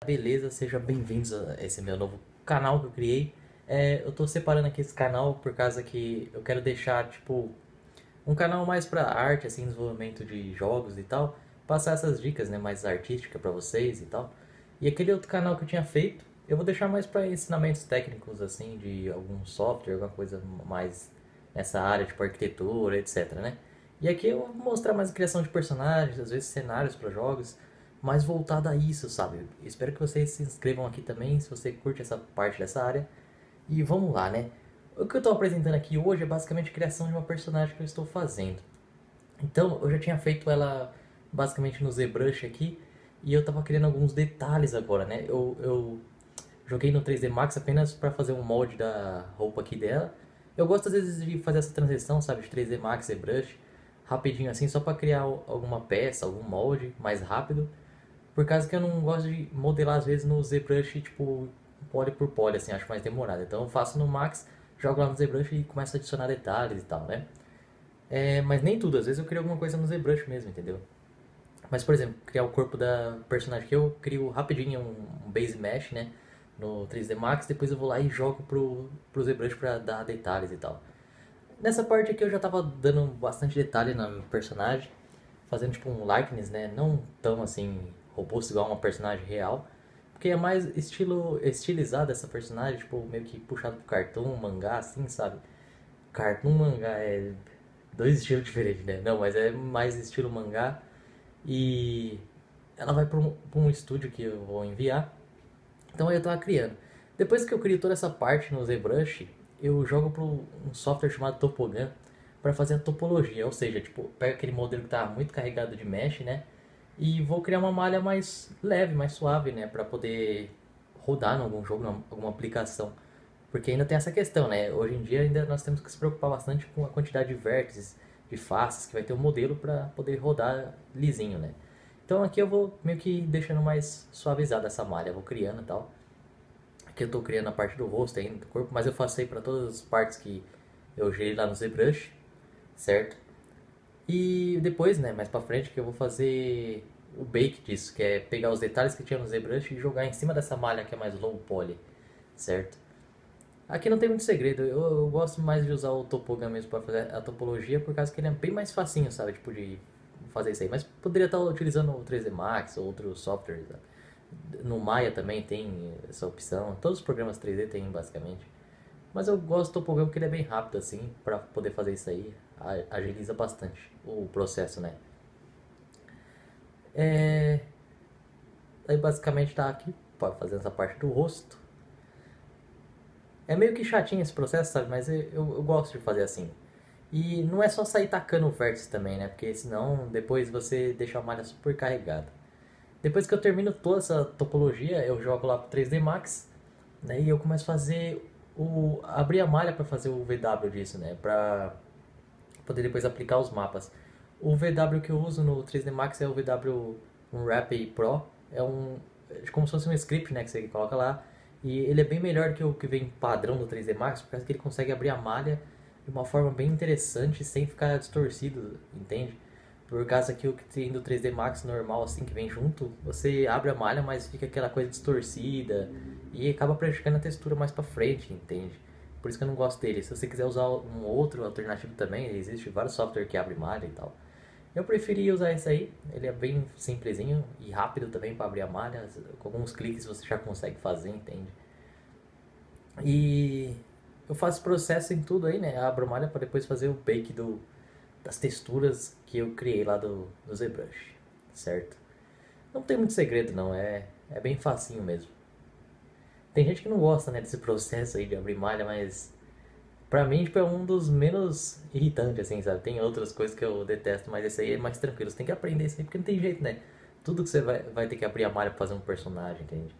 Beleza, sejam bem-vindos a esse meu novo canal que eu criei. Eu tô separando aqui esse canal por causa que eu quero deixar, tipo, um canal mais pra arte, assim, desenvolvimento de jogos e tal. Passar essas dicas, né, mais artísticas pra vocês e tal. E aquele outro canal que eu tinha feito, eu vou deixar mais pra ensinamentos técnicos, assim, de algum software, alguma coisa mais nessa área, tipo arquitetura, etc, né? E aqui eu vou mostrar mais a criação de personagens, às vezes cenários para jogos, mais voltado a isso, sabe? Espero que vocês se inscrevam aqui também, se você curte essa parte dessa área. E vamos lá, né? O que eu estou apresentando aqui hoje é basicamente a criação de uma personagem que eu estou fazendo. Então, eu já tinha feito ela basicamente no ZBrush aqui, e eu estava criando alguns detalhes agora, né? Eu joguei no 3D Max apenas para fazer um molde da roupa aqui dela. Eu gosto às vezes de fazer essa transição, sabe, de 3D Max e ZBrush, rapidinho assim, só para criar alguma peça, algum molde mais rápido. Por causa que eu não gosto de modelar às vezes no ZBrush, tipo, poly por poly, assim, acho mais demorado. Então eu faço no Max, jogo lá no ZBrush e começo a adicionar detalhes e tal, né? Mas nem tudo, às vezes eu crio alguma coisa no ZBrush mesmo, entendeu? Mas, por exemplo, criar o corpo da personagem que eu crio rapidinho um base mesh, né? No 3D Max, depois eu vou lá e jogo pro ZBrush pra dar detalhes e tal. Nessa parte aqui eu já tava dando bastante detalhe na personagem, fazendo tipo um likeness, né? Não tão assim robusto igual uma personagem real, porque é mais estilizada essa personagem, tipo meio que puxado pro cartoon, mangá, assim, sabe? Cartoon, mangá é dois estilos diferentes, né? Não, mas é mais estilo mangá e ela vai pra um estúdio que eu vou enviar. Então eu tava criando. Depois que eu crio toda essa parte no ZBrush, eu jogo para um software chamado Topogan para fazer a topologia, ou seja, tipo, pega aquele modelo que tá muito carregado de mesh, né? E vou criar uma malha mais leve, mais suave, né, para poder rodar em algum jogo, em alguma aplicação. Porque ainda tem essa questão, né? Hoje em dia ainda nós temos que se preocupar bastante com a quantidade de vértices, de faces que vai ter o modelo para poder rodar lisinho, né? Então aqui eu vou meio que deixando mais suavizada essa malha, vou criando e tal. Aqui eu estou criando a parte do rosto ainda, do corpo, mas eu faço aí para todas as partes que eu gerei lá no ZBrush, certo? E depois, né, mais pra frente, que eu vou fazer o bake disso, que é pegar os detalhes que tinha no ZBrush e jogar em cima dessa malha que é mais low poly, certo? Aqui não tem muito segredo, eu gosto mais de usar o Topogan mesmo para fazer a topologia, por causa que ele é bem mais facinho, sabe, tipo de fazer isso aí. Mas poderia estar utilizando o 3D Max ou outros softwares, sabe? No Maya também tem essa opção, todos os programas 3D tem basicamente. Mas eu gosto do Topogan porque ele é bem rápido assim, para poder fazer isso aí, agiliza bastante o processo, né? É... Aí basicamente tá aqui, pode fazer essa parte do rosto. É meio que chatinho esse processo, sabe? Mas eu gosto de fazer assim. E não é só sair tacando o vértice também, né? Porque senão depois você deixa a malha super carregada. Depois que eu termino toda essa topologia, eu jogo lá pro 3D Max, né? E eu começo a fazer abrir a malha para fazer o VW disso, né? Para poder depois aplicar os mapas. O VW que eu uso no 3D Max é o VW Unwrap Pro. É como se fosse um script, né, que você coloca lá. E ele é bem melhor que o que vem padrão do 3D Max, por causa que ele consegue abrir a malha de uma forma bem interessante, sem ficar distorcido, entende? Por causa que o que tem do 3D Max normal, assim, que vem junto, você abre a malha, mas fica aquela coisa distorcida e acaba prejudicando a textura mais pra frente, entende? Por isso que eu não gosto dele. Se você quiser usar um outro alternativo também, existe vários softwares que abrem malha e tal. Eu preferi usar esse aí, ele é bem simplesinho e rápido também para abrir a malha. Com alguns cliques você já consegue fazer, entende? E eu faço processo em tudo aí, né? Abro a malha para depois fazer o bake das texturas que eu criei lá do ZBrush, certo? Não tem muito segredo não, é bem facinho mesmo. Tem gente que não gosta, né, desse processo aí de abrir malha, mas pra mim, tipo, é um dos menos irritantes, assim, sabe? Tem outras coisas que eu detesto, mas esse aí é mais tranquilo. Você tem que aprender isso aí, porque não tem jeito, né? Tudo que você vai ter que abrir a malha pra fazer um personagem, entende?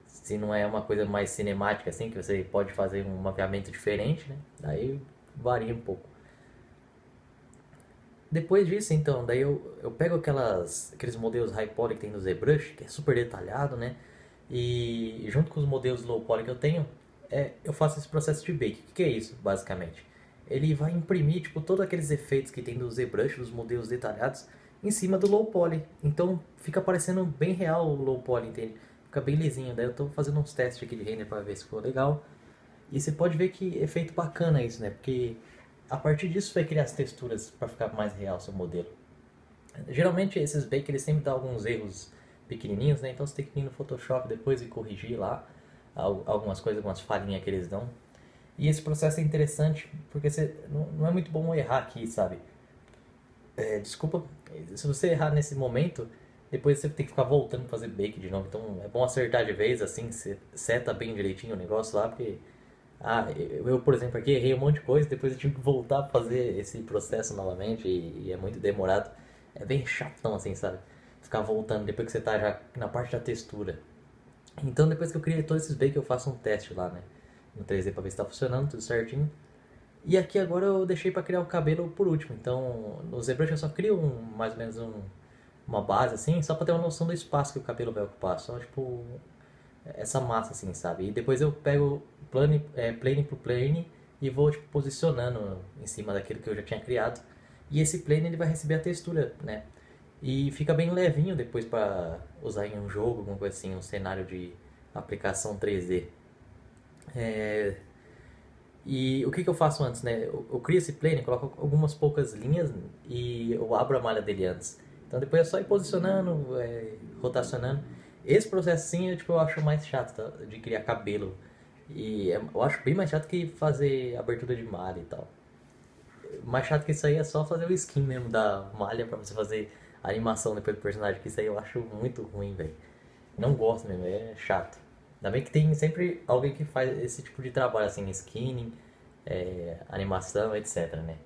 Se não é uma coisa mais cinemática, assim, que você pode fazer um mapeamento diferente, né? Daí varia um pouco. Depois disso, então, daí eu pego aqueles modelos high poly que tem no ZBrush, que é super detalhado, né? E junto com os modelos low poly que eu tenho, eu faço esse processo de bake. O que é isso, basicamente? Ele vai imprimir, tipo, todos aqueles efeitos que tem no ZBrush, dos modelos detalhados, em cima do low poly. Então fica parecendo bem real o low poly, entende? fica bem lisinho. Daí eu tô fazendo uns testes aqui de render pra ver se ficou legal. E você pode ver que efeito bacana isso, né? Porque a partir disso vai criar as texturas para ficar mais real o seu modelo. Geralmente esses bakes eles sempre dão alguns erros pequenininhos, né? Então você tem que ir no Photoshop depois e corrigir lá algumas coisas, algumas falhinhas que eles dão. E esse processo é interessante porque você, não é muito bom errar aqui, sabe? Desculpa, se você errar nesse momento, depois você tem que ficar voltando pra fazer bake de novo. Então é bom acertar de vez, assim, você seta bem direitinho o negócio lá, porque por exemplo, aqui errei um monte de coisa, depois eu tive que voltar a fazer esse processo novamente e é muito demorado. É bem chatão, assim, sabe? Ficar voltando depois que você tá já na parte da textura. Então, depois que eu criei todos esses bakes, eu faço um teste lá, né? No 3D pra ver se tá funcionando, tudo certinho. E aqui agora eu deixei pra criar o cabelo por último. Então, no ZBrush eu só crio mais ou menos uma base, assim, só pra ter uma noção do espaço que o cabelo vai ocupar. Só, tipo, essa massa, assim, sabe? E depois eu pego plane por plane e vou tipo, posicionando em cima daquilo que eu já tinha criado. E esse plane ele vai receber a textura, né? E fica bem levinho depois para usar em um jogo, alguma coisa assim, um cenário de aplicação 3D. É, e o que, que eu faço antes, né? Eu crio esse plane, coloco algumas poucas linhas e eu abro a malha dele antes. Então depois é só ir posicionando, rotacionando. Esse processo sim, tipo, eu acho mais chato tá? De criar cabelo. Eu acho bem mais chato que fazer abertura de malha e tal. Mais chato que isso aí é só fazer o skin mesmo da malha pra você fazer a animação depois do personagem, que isso aí eu acho muito ruim, velho. Não gosto mesmo, é chato. Ainda bem que tem sempre alguém que faz esse tipo de trabalho, assim, skinning, animação, etc, né?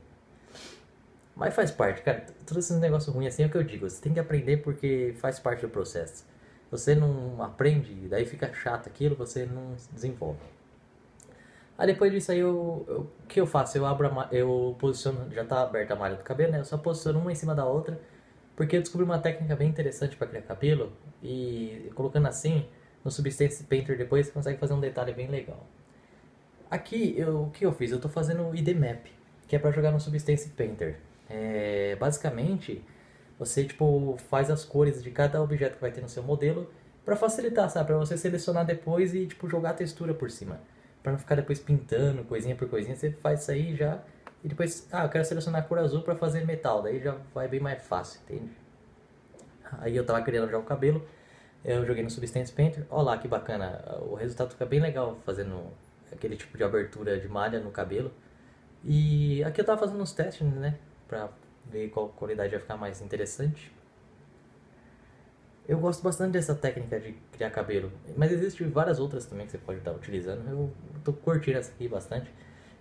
Mas faz parte, cara. Todos esses negócios ruins assim é o que eu digo. Você tem que aprender porque faz parte do processo. Você não aprende, daí fica chato aquilo, você não desenvolve. Aí depois disso aí, o que eu faço? Eu abro eu posiciono, já tá aberta a malha do cabelo, né? Eu só posiciono uma em cima da outra, porque eu descobri uma técnica bem interessante para criar cabelo, e colocando assim, no Substance Painter depois, você consegue fazer um detalhe bem legal. Aqui, o que eu fiz? Eu tô fazendo o ID Map, que é para jogar no Substance Painter. Basicamente, você tipo faz as cores de cada objeto que vai ter no seu modelo para facilitar, sabe? Para você selecionar depois e tipo jogar a textura por cima, para não ficar depois pintando coisinha por coisinha. Você faz isso aí já e depois, eu quero selecionar a cor azul para fazer metal, daí já vai bem mais fácil, entende? Aí eu tava querendo já o cabelo, eu joguei no Substance Painter. Olha lá que bacana, o resultado fica bem legal fazendo aquele tipo de abertura de malha no cabelo. E aqui eu tava fazendo uns testes, né, pra ver qual qualidade vai ficar mais interessante. Eu gosto bastante dessa técnica de criar cabelo, mas existem várias outras também que você pode estar utilizando. Eu tô curtindo essa aqui bastante.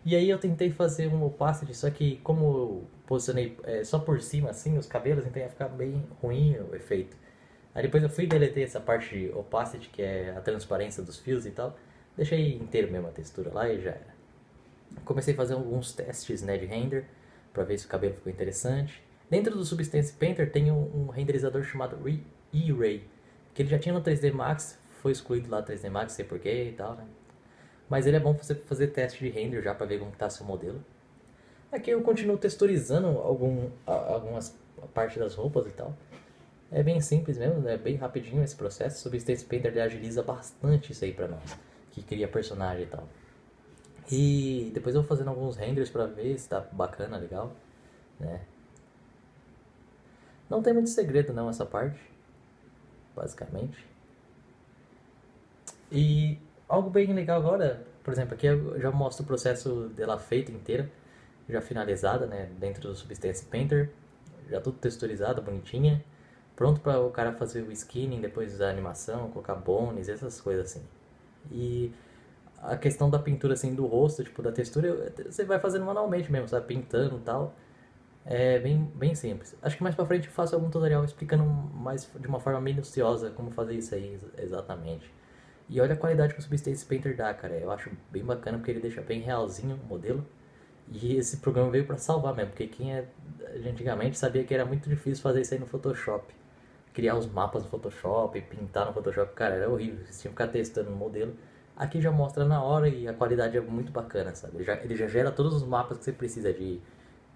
E aí eu tentei fazer um opacity, só que como eu posicionei só por cima assim os cabelos, então ia ficar bem ruim o efeito. Aí depois eu fui deletar essa parte de opacity, que é a transparência dos fios e tal. Deixei inteiro mesmo a textura lá e já era. Comecei a fazer alguns testes, né, de render para ver se o cabelo ficou interessante. Dentro do Substance Painter tem um renderizador chamado E-Ray, que ele já tinha no 3D Max, foi excluído lá do 3D Max, sei porquê e tal, né? Mas ele é bom pra você fazer teste de render já para ver como está seu modelo. Aqui eu continuo texturizando algumas partes das roupas e tal. É bem simples mesmo, é bem rapidinho esse processo. O Substance Painter ele agiliza bastante isso aí pra nós, que cria personagem e tal. E depois eu vou fazendo alguns renders pra ver se tá bacana, legal, né? Não tem muito segredo não essa parte, basicamente. E algo bem legal agora, por exemplo, aqui eu já mostro o processo dela feita inteira, já finalizada, né, dentro do Substance Painter, já tudo texturizado, bonitinha, pronto para o cara fazer o skinning, depois a animação, colocar bones, essas coisas assim. E a questão da pintura assim do rosto, tipo da textura, você vai fazendo manualmente mesmo, sabe, pintando e tal. É bem simples. Acho que mais pra frente eu faço algum tutorial explicando mais de uma forma minuciosa como fazer isso aí exatamente. E olha a qualidade que o Substance Painter dá, cara. Eu acho bem bacana porque ele deixa bem realzinho o modelo. E esse programa veio pra salvar mesmo, porque quem é de antigamente sabia que era muito difícil fazer isso aí no Photoshop. Criar os mapas no Photoshop, pintar no Photoshop, cara, era horrível. Você tinha que ficar testando o modelo. Aqui já mostra na hora e a qualidade é muito bacana, sabe? Ele já gera todos os mapas que você precisa de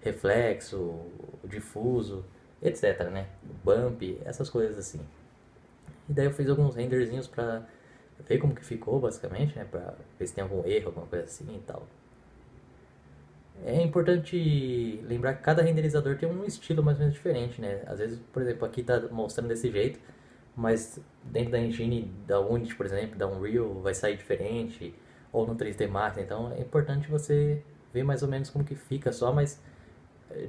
reflexo, difuso, etc, né? Bump, essas coisas assim. E daí eu fiz alguns renderzinhos pra ver como que ficou, basicamente, né? Pra ver se tem algum erro, alguma coisa assim e tal. É importante lembrar que cada renderizador tem um estilo mais ou menos diferente, né? Às vezes, por exemplo, aqui tá mostrando desse jeito, mas dentro da engine da Unity, por exemplo, da Unreal, vai sair diferente, ou no 3D Max. Então é importante você ver mais ou menos como que fica só, mas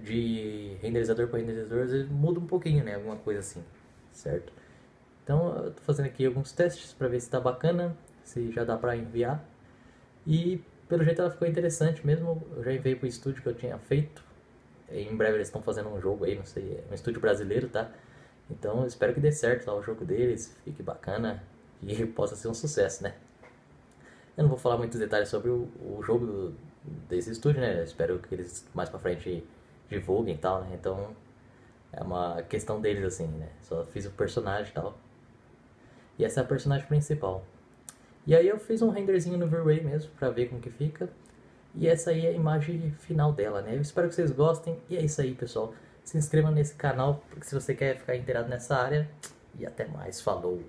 de renderizador para renderizador às vezes muda um pouquinho, né? Alguma coisa assim, certo? Então eu tô fazendo aqui alguns testes para ver se tá bacana, se já dá para enviar. E pelo jeito ela ficou interessante mesmo. Eu já enviei pro estúdio que eu tinha feito. E em breve eles estão fazendo um jogo aí, não sei, é um estúdio brasileiro, tá? Então eu espero que dê certo lá o jogo deles, fique bacana e possa ser um sucesso, né? Eu não vou falar muitos detalhes sobre o jogo desse estúdio, né? Eu espero que eles mais pra frente divulguem e tal, né? Então é uma questão deles assim, né? Só fiz o personagem e tal. E essa é a personagem principal. E aí eu fiz um renderzinho no V-Ray mesmo, pra ver como que fica. E essa aí é a imagem final dela, né? Eu espero que vocês gostem. E é isso aí, pessoal. Se inscreva nesse canal, porque se você quer ficar inteirado nessa área. E até mais. Falou!